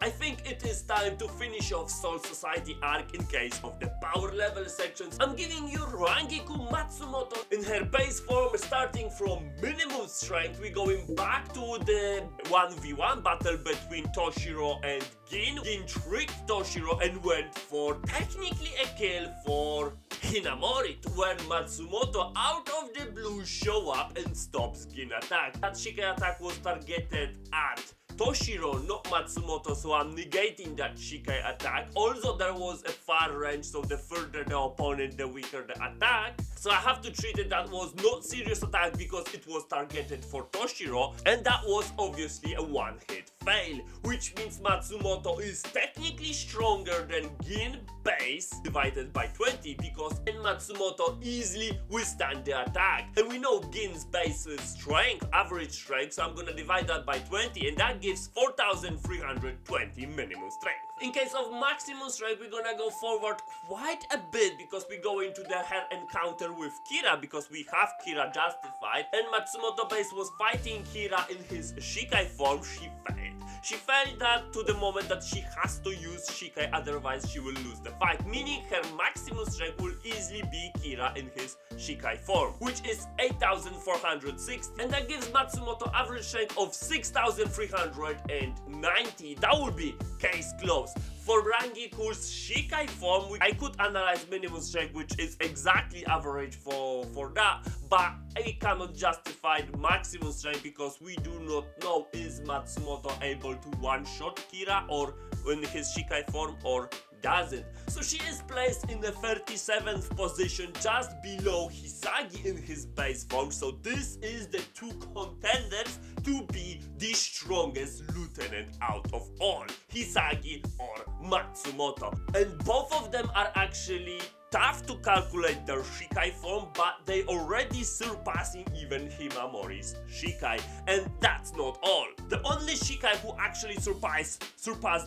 I think it is time to finish off Soul Society arc in case of the power level sections. I'm giving you Rangiku Matsumoto in her base form, starting from minimum strength. We're going back to the 1v1 battle between Tōshirō and Gin. Gin tricked Tōshirō and went for technically a kill for Hinamori, when Matsumoto out of the blue show up and stops Gin attack. That Shikai attack was targeted at Tōshirō, not Matsumoto, so I'm negating that Shikai attack. Also, there was a far range, so the further the opponent, the weaker the attack. So I have to treat it that was not serious attack because it was targeted for Tōshirō, and that was obviously a one-hit fail, which means Matsumoto is technically stronger than Gin base divided by 20, because then Matsumoto easily withstand the attack. And we know Gin's base strength, average strength, so I'm gonna divide that by 20, and that gives 4,320 minimum strength. In case of maximum strength, we're gonna go forward quite a bit because we go into the her encounter with Kira, because we have Kira justified, and Matsumoto base was fighting Kira in his Shikai form. She failed. She failed that to the moment that she has to use Shikai, otherwise she will lose the fight, meaning her maximum strength will easily be Kira in his Shikai form, which is 8,460, and that gives Matsumoto average strength of 6,390. That would be case closed. For Rangiku's Shikai form, I could analyze minimum strength, which is exactly average for that, but I cannot justify the maximum strength because we do not know is Matsumoto able to one-shot Kira or in his Shikai form or doesn't. So she is placed in the 37th position, just below Hisagi in his base form. So this is the two contenders to be the strongest lieutenant out of all, Hisagi or Matsumoto. And both of them are actually tough to calculate their Shikai form, but they already surpassing even Himamori's Shikai. And that's not all. The only Shikai who actually surpassed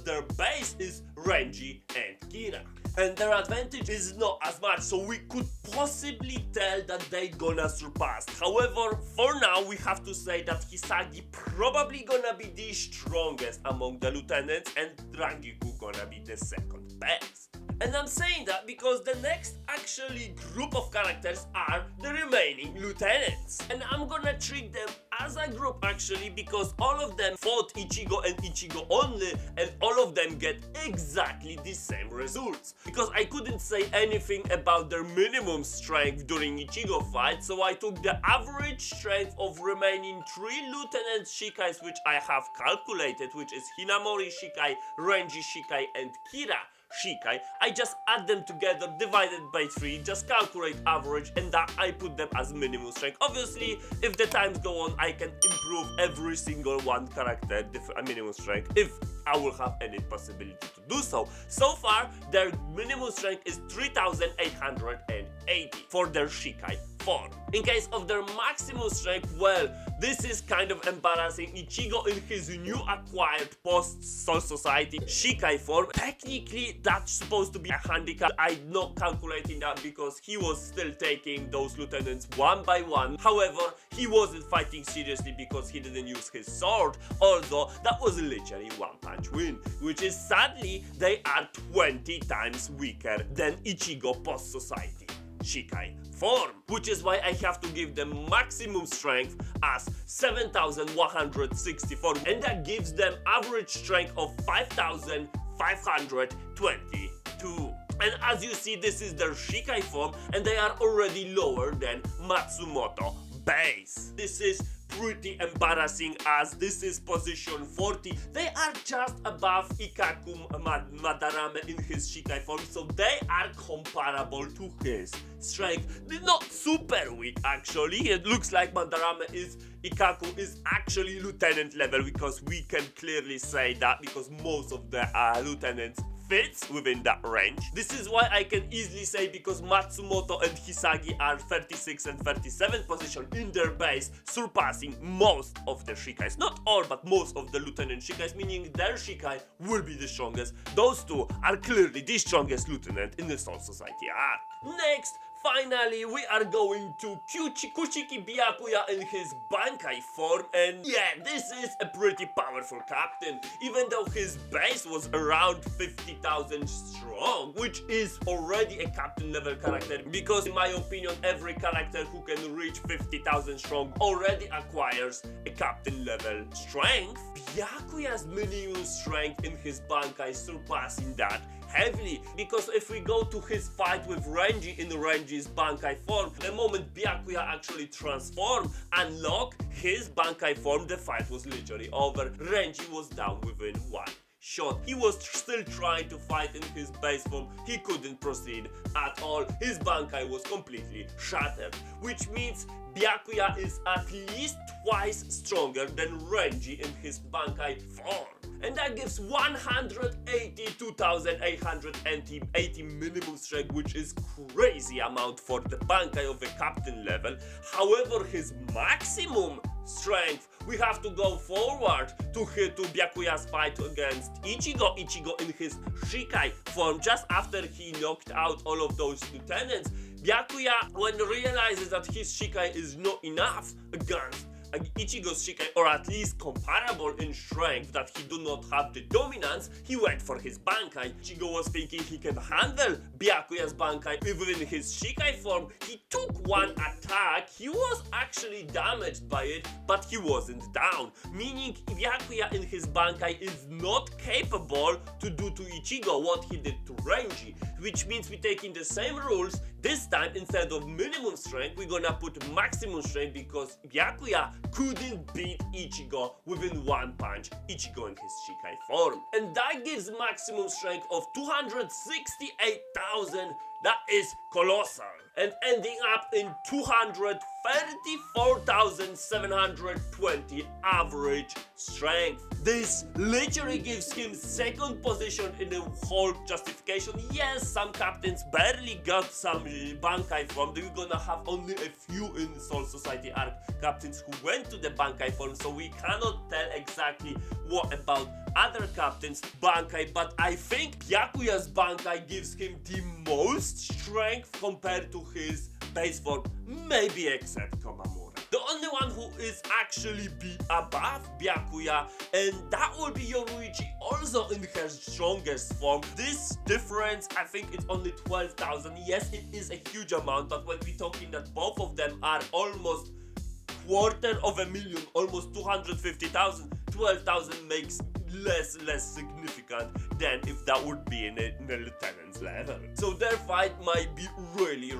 their base is Renji and Kira. And their advantage is not as much, so we could possibly tell that they gonna surpass. However, for now we have to say that Hisagi probably gonna be the strongest among the lieutenants and Rangiku gonna be the second best. And I'm saying that because the next actually group of characters are the remaining lieutenants. And I'm gonna treat them as a group actually, because all of them fought Ichigo and Ichigo only, and all of them get exactly the same results. Because I couldn't say anything about their minimum strength during Ichigo fight, so I took the average strength of remaining 3 lieutenant Shikais which I have calculated, which is Hinamori Shikai, Renji Shikai and Kira Shikai. I just add them together, divided by 3, just calculate average, and that I put them as minimum strength. Obviously, if the times go on, I can improve every single one character minimum strength if I will have any possibility to do so. So far, their minimum strength is 3,880 for their Shikai form. In case of their maximum strength, well, this is kind of embarrassing. Ichigo in his new acquired post-Soul Society Shikai form, technically that's supposed to be a handicap. I'm not calculating that because he was still taking those lieutenants one by one. However, he wasn't fighting seriously because he didn't use his sword, although that was literally one-punch win, which is sadly they are 20 times weaker than Ichigo post-Society Shikai form, which is why I have to give them maximum strength as 7,164, and that gives them average strength of 5,522. And as you see, this is their Shikai form, and they are already lower than Matsumoto base. This is pretty embarrassing as this is position 40. They are just above Ikaku Madarame in his Shikai form, so they are comparable to his strength. They're not super weak actually. It looks like Ikaku is actually lieutenant level, because we can clearly say that because most of the lieutenants fits within that range. This is why I can easily say, because Matsumoto and Hisagi are 36 and 37 position in their base, surpassing most of the Shikais. Not all, but most of the lieutenant Shikais, meaning their Shikai will be the strongest. Those two are clearly the strongest lieutenant in the Soul Society arc. Next, finally, we are going to Kuchiki Byakuya in his Bankai form, and yeah, this is a pretty powerful captain, even though his base was around 50,000 strong, which is already a captain level character, because in my opinion, every character who can reach 50,000 strong already acquires a captain level strength. Byakuya's minimum strength in his Bankai surpassing that heavily, because if we go to his fight with Renji in Renji's Bankai form, the moment Byakuya actually transformed, unlocked his Bankai form, the fight was literally over. Renji was down within one shot. He was still trying to fight in his base form, he couldn't proceed at all. His Bankai was completely shattered, which means Byakuya is at least twice stronger than Renji in his Bankai form. And that gives 182,880 minimum strength, which is crazy amount for the Bankai of a captain level. However, his maximum strength, we have to go forward to Byakuya's fight against Ichigo. Ichigo in his Shikai form, just after he knocked out all of those lieutenants. Byakuya, when realizes that his Shikai is not enough against Ichigo's Shikai, or at least comparable in strength, that he do not have the dominance, he went for his Bankai. Ichigo was thinking he can handle Byakuya's Bankai within his Shikai form. He took one attack, he was actually damaged by it, but he wasn't down, meaning Byakuya in his Bankai is not capable to do to Ichigo what he did to Renji, which means we're taking the same rules. This time, instead of minimum strength, we're gonna put maximum strength, because Byakuya couldn't beat Ichigo within one punch, Ichigo in his Shikai form. And that gives maximum strength of 268,000, that is colossal. And ending up in 234,720 average strength. This literally gives him second position in the whole justification. Yes, some captains barely got some Bankai form. We're gonna have only a few in Soul Society arc captains who went to the Bankai form, so we cannot tell exactly what about other captains' Bankai, but I think Byakuya's Bankai gives him the most strength compared to his base form, maybe except Komamura. The only one who is actually above Byakuya, and that will be Yoruichi, also in her strongest form. This difference, I think it's only 12,000. Yes, it is a huge amount, but when we're talking that both of them are almost $250,000, almost 250,000, 12,000 makes less significant than if that would be in a lieutenant's level. So their fight might be really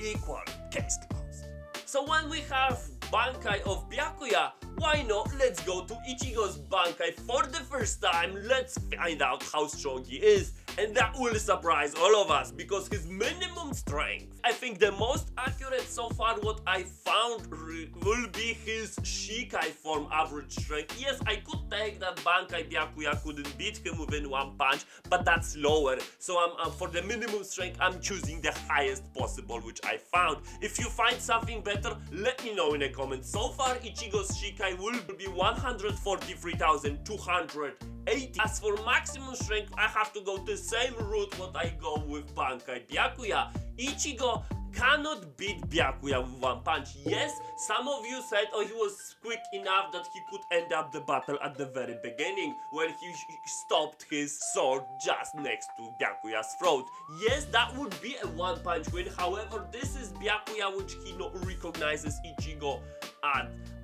equal. Case closed. So when we have Bankai of Byakuya, why not? Let's go to Ichigo's Bankai for the first time. Let's find out how strong he is. And that will surprise all of us, because his minimum strength, I think the most accurate so far what I found will be his Shikai form average strength. Yes, I could take that Bankai Byakuya couldn't beat him within one punch, but that's lower. So for the minimum strength, I'm choosing the highest possible, which I found. If you find something better, let me know in the comments. So far, Ichigo's Shikai will be 143,280. As for maximum strength, I have to go the same route what I go with Bankai Byakuya. Ichigo cannot beat Byakuya with one punch. Yes, some of you said, oh, he was quick enough that he could end up the battle at the very beginning when he stopped his sword just next to Byakuya's throat. Yes, that would be a one punch win. However, this is Byakuya, which he not recognizes Ichigo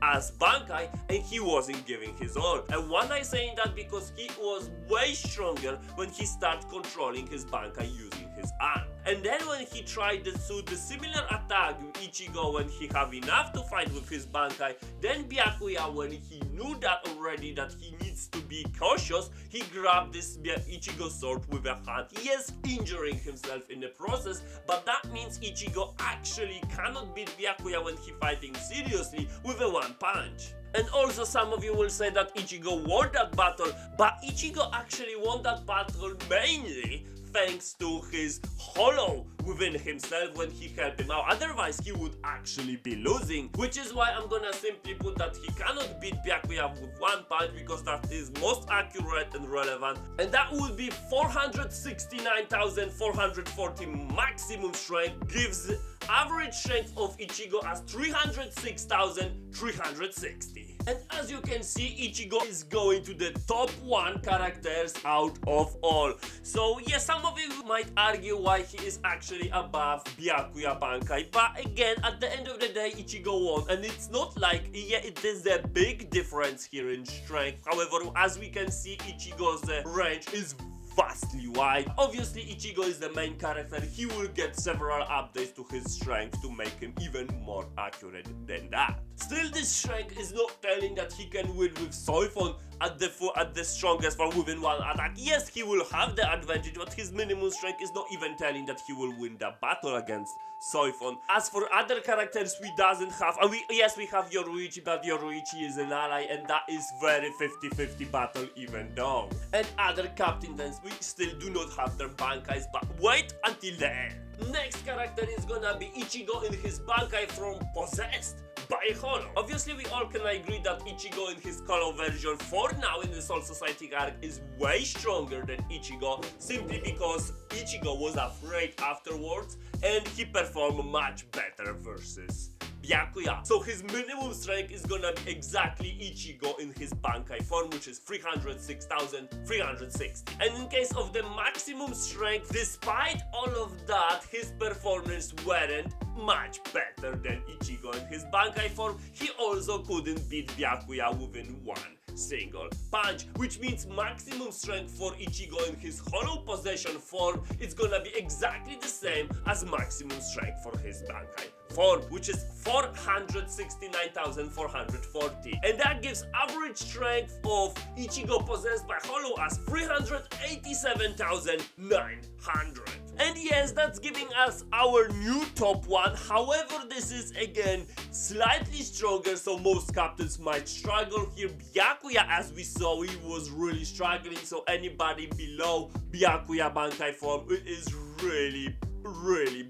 as Bankai, and he wasn't giving his all. And why am I saying that? Because he was way stronger when he started controlling his Bankai using his arm. And then when he tried the similar attack with Ichigo when he have enough to fight with his Bankai, then Byakuya, when he knew that already that he needs to be cautious, he grabbed this Ichigo sword with a hand. Yes, injuring himself in the process, but that means Ichigo actually cannot beat Byakuya when he fighting seriously with a one punch. And also some of you will say that Ichigo won that battle, but Ichigo actually won that battle mainly thanks to his hollow within himself when he helped him out. Otherwise, he would actually be losing, which is why I'm gonna simply put that he cannot beat Byakuya with one punch, because that is most accurate and relevant. And that would be 469,440 maximum strength, gives average strength of Ichigo as 306,360. And as you can see, Ichigo is going to the top 1 characters out of all. So yeah, some of you might argue why he is actually above Byakuya Bankai, but again, at the end of the day, Ichigo won, and it's not like, yeah, it is a big difference here in strength. However, as we can see, Ichigo's range is vastly wide. Obviously, Ichigo is the main character. He will get several updates to his strength to make him even more accurate than that. Still, this strength is not telling that he can win with Soifon at the strongest form within one attack. Yes, he will have the advantage, but his minimum strength is not even telling that he will win the battle against Soifon. As for other characters, we doesn't have, and yes, we have Yoruichi, but Yoruichi is an ally, and that is very 50-50 battle even though. And other captains, we still do not have their Bankais, but wait until the end. Next character is gonna be Ichigo in his Bankai from Possessed by Hollow. Obviously, we all can agree that Ichigo in his Hollow version for now in the Soul Society arc is way stronger than Ichigo, simply because Ichigo was afraid afterwards and he performed much better versus Byakuya. So his minimum strength is gonna be exactly Ichigo in his Bankai form, which is 306,360. And in case of the maximum strength, despite all of that, his performance weren't much better than Ichigo in his Bankai form. He also couldn't beat Byakuya within one single punch, which means maximum strength for Ichigo in his Hollow Possession form is gonna be exactly the same as maximum strength for his Bankai form, which is 469,440, and that gives average strength of Ichigo possessed by Hollow as 387,900. And yes, that's giving us our new top 1. However, this is again slightly stronger, so most captains might struggle here. Byakuya, as we saw, he was really struggling, so anybody below Byakuya Bankai form is really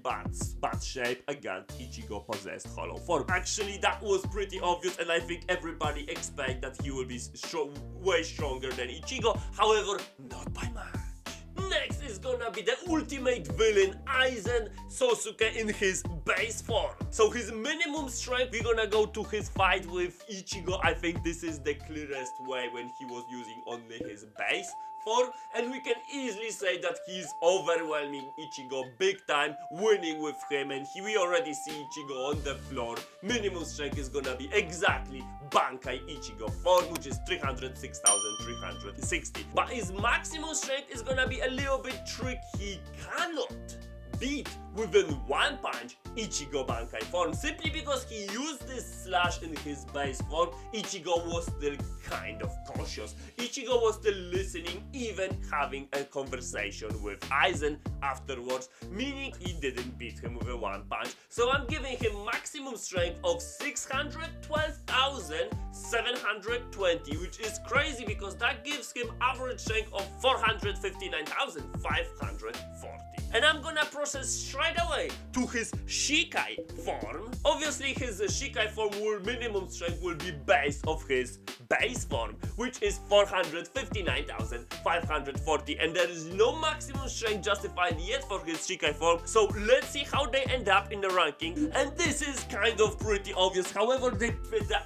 bad shape against Ichigo possessed Hollow form. Actually, that was pretty obvious, and I think everybody expect that he will be way stronger than Ichigo. However, not by much. Next is gonna be the ultimate villain, Aizen Sōsuke in his base form. So his minimum strength, we're gonna go to his fight with Ichigo. I think this is the clearest way when he was using only his base form, and we can easily say that he's overwhelming Ichigo big time, winning with him, and we already see Ichigo on the floor. Minimum strength is gonna be exactly Bankai Ichigo form, which is 306,360. But his maximum strength is gonna be a little bit tricky. He cannot beat within one punch Ichigo Bankai form, simply because he used this slash in his base form. Ichigo was still kind of cautious. Ichigo was still listening, even having a conversation with Aizen afterwards, meaning he didn't beat him with a one punch. So I'm giving him maximum strength of 612,720, which is crazy because that gives him average strength of 459,540. And I'm gonna process straight away to his Shikai form. Obviously, his Shikai form minimum strength will be based off his base form, which is 459,540, and there is no maximum strength justified yet for his Shikai form. So let's see how they end up in the ranking, and this is kind of pretty obvious. However, the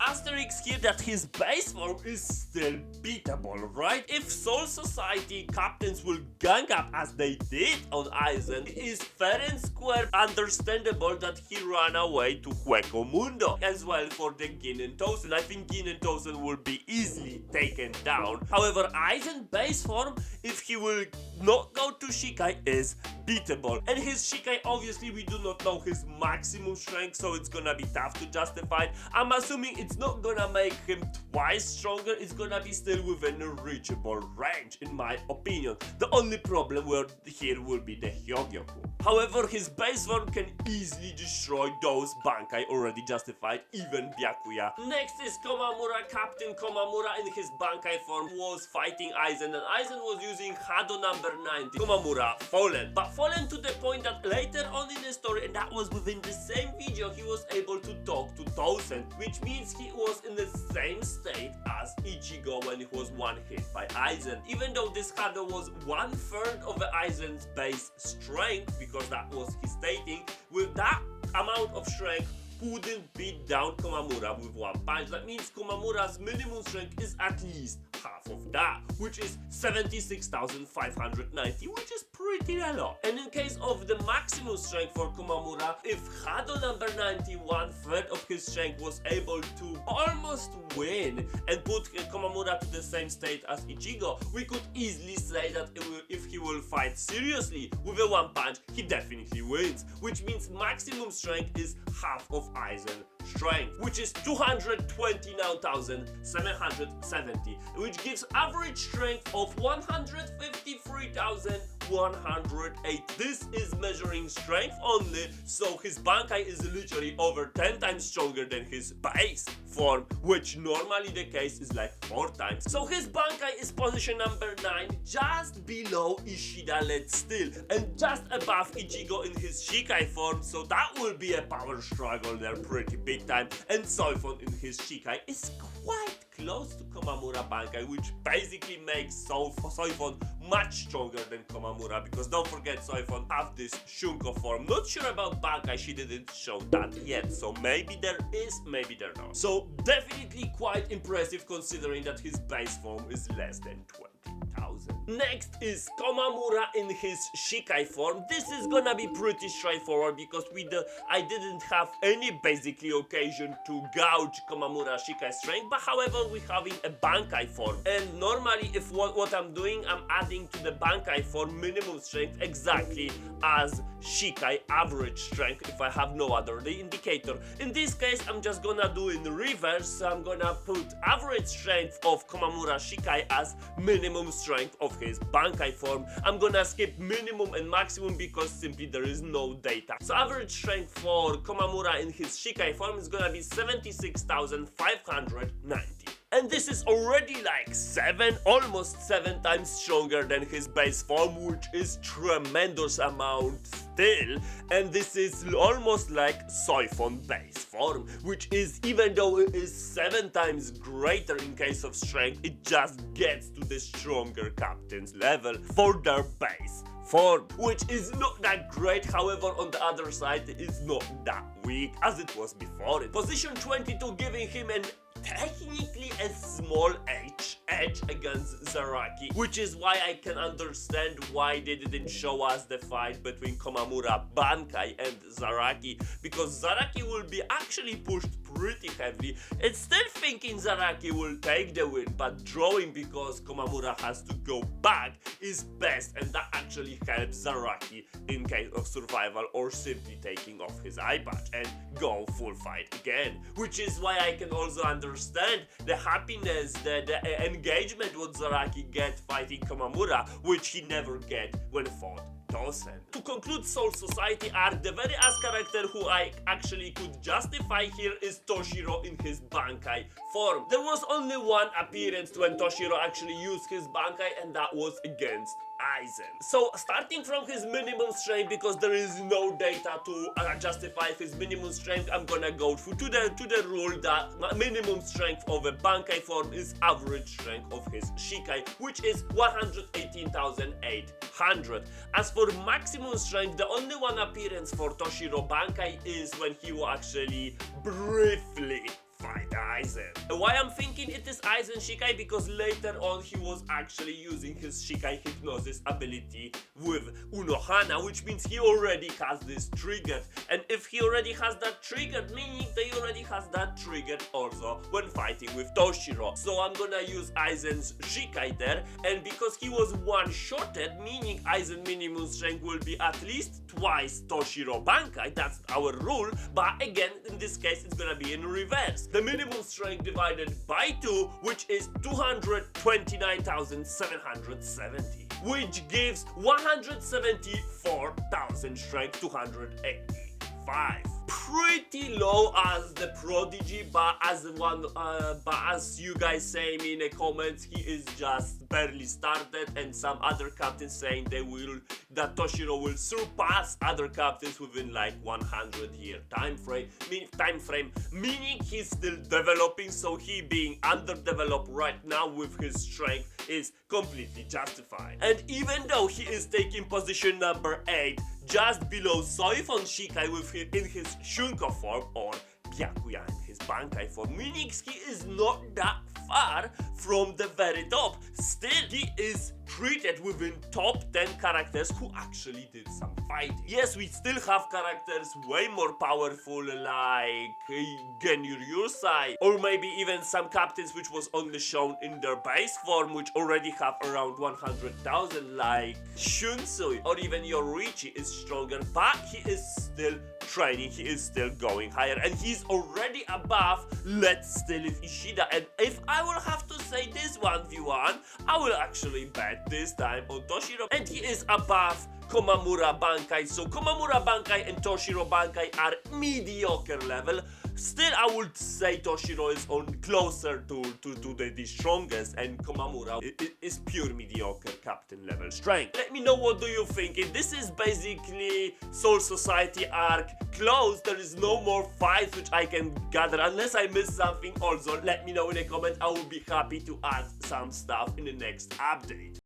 asterisk here that his base form is still beatable, right? If Soul Society captains will gang up as they did on Aizen, it is fair and square understandable that he ran away to Hueco Mundo. As well for the Gin and Tosen, I think Gin and Tosen will be easily taken down. However, Aizen base form, if he will not go to Shikai, is beatable. And his Shikai, obviously we do not know his maximum strength, so it's gonna be tough to justify. I'm assuming it's not gonna make him twice stronger, it's gonna be still within a reachable range, in my opinion. The only problem here will be the Hyogyoku. However, his base form can easily destroy those Bankai already justified, even Byakuya. Next is Komamura. Captain Komamura in his Bankai form was fighting Aizen, and Aizen was using Hado number 90. Komamura fallen, but fallen to the point that later on in the story, and that was within the same video, he was able to talk to Tosen, which means he was in the same state as Ichigo when he was one hit by Aizen. Even though this Hado was 1/3 of the Aizen's base strength, because that was his stating, with that amount of strength, couldn't beat down Komamura with one punch. That means Komamura's minimum strength is at least half of that, which is 76,590, which is pretty a lot. And in case of the maximum strength for Komamura, if Hado number 90, 1/3 of his strength, was able to almost win and put Komamura to the same state as Ichigo, we could easily say that if he will fight seriously with a one punch, he definitely wins, which means maximum strength is half of Aizen strength, which is 229,770, which gives average strength of 153,108. This is measuring strength only, so his Bankai is literally over 10 times stronger than his base form, which normally the case is like 4 times. So his Bankai is position number 9, just below Ishida Lead Still, and just above Ichigo in his Shikai form, so that will be a power struggle there pretty big time. And Soifon in his Shikai is quite close to Komamura Bankai, which basically makes Soifon much stronger than Komamura, because don't forget Soifon have this Shunko form. Not sure about Bankai, she didn't show that yet, so maybe there is, maybe there not. So definitely quite impressive considering that his base form is less than 20,000. Next is Komamura in his Shikai form. This is gonna be pretty straightforward because I didn't have any basically occasion to gouge Komamura Shikai strength, but however we're having a Bankai form, and normally if what I'm doing, I'm adding to the Bankai form minimum strength exactly as Shikai average strength if I have no other indicator. In this case I'm just gonna do in reverse, so I'm gonna put average strength of Komamura Shikai as minimum strength of his Bankai form. I'm gonna skip minimum and maximum because simply there is no data. So average strength for Komamura in his Shikai form is gonna be 76,590. And this is already like almost 7 times stronger than his base form, which is tremendous amount still. And this is almost like Soifon base form, which is, even though it is 7 times greater in case of strength, it just gets to the stronger captain's level for their base form, which is not that great. However, on the other side, it is not that weak as it was before it. Position 22 giving him an technically a small edge against Zaraki, which is why I can understand why they didn't show us the fight between Komamura Bankai and Zaraki, because Zaraki will be actually pushed pretty heavily. It's still thinking Zaraki will take the win, but drawing because Komamura has to go back is best, and that actually helps Zaraki in case of survival or simply taking off his eye patch and go full fight again, which is why I can also understand the happiness, the engagement what Zaraki get fighting Komamura, which he never get when fought Tosen. To conclude Soul Society arc, the very last character who I actually could justify here is Tōshirō in his Bankai form. There was only one appearance when Tōshirō actually used his Bankai, and that was against Aizen. So starting from his minimum strength, because there is no data to justify his minimum strength, I'm gonna go to the rule that minimum strength of a Bankai form is average strength of his Shikai, which is 118,800. As for maximum strength, the only one appearance for Tōshirō Bankai is when he will actually briefly fight Aizen. Why I'm thinking it is Aizen Shikai, because later on he was actually using his Shikai hypnosis ability with Unohana, which means he already has this triggered, and if he already has that triggered, meaning they already has that triggered also when fighting with Tōshirō. So I'm gonna use Aizen's Shikai there, and because he was one-shotted, meaning Aizen minimum strength will be at least twice Tōshirō Bankai, that's our rule, but again in this case it's gonna be in reverse. The minimum strength divided by 2, which is 229,770, which gives 174,000 strength 285. 5. Pretty low as the prodigy, but as you guys say me in the comments, he is just barely started, and some other captains saying that Tōshirō will surpass other captains within like 100-year time frame, meaning he's still developing, so he being underdeveloped right now with his strength is completely justified. And even though he is taking position number 8, just below Soifon Shikai in his Shunko form, or Byakuya in his Bankai form, meaning he is not that far from the very top. Still, he is treated within top 10 characters who actually did some fighting. Yes, we still have characters way more powerful like Genyu Ryusai, or maybe even some captains which was only shown in their base form, which already have around 100,000 like Shunsui, or even Yorichi is stronger, but he is still training, he is still going higher, and he's already above Let's Still Live Ishida. And if I will have to say this 1v1, I will actually bet this time on Tōshirō, and he is above Komamura Bankai. So Komamura Bankai and Tōshirō Bankai are mediocre level. Still, I would say Tōshirō is on closer to the strongest, and Komamura is pure mediocre captain level strength. Let me know what do you think. If this is basically Soul Society arc closed, there is no more fights which I can gather unless I missed something. Also, let me know in the comments. I will be happy to add some stuff in the next update.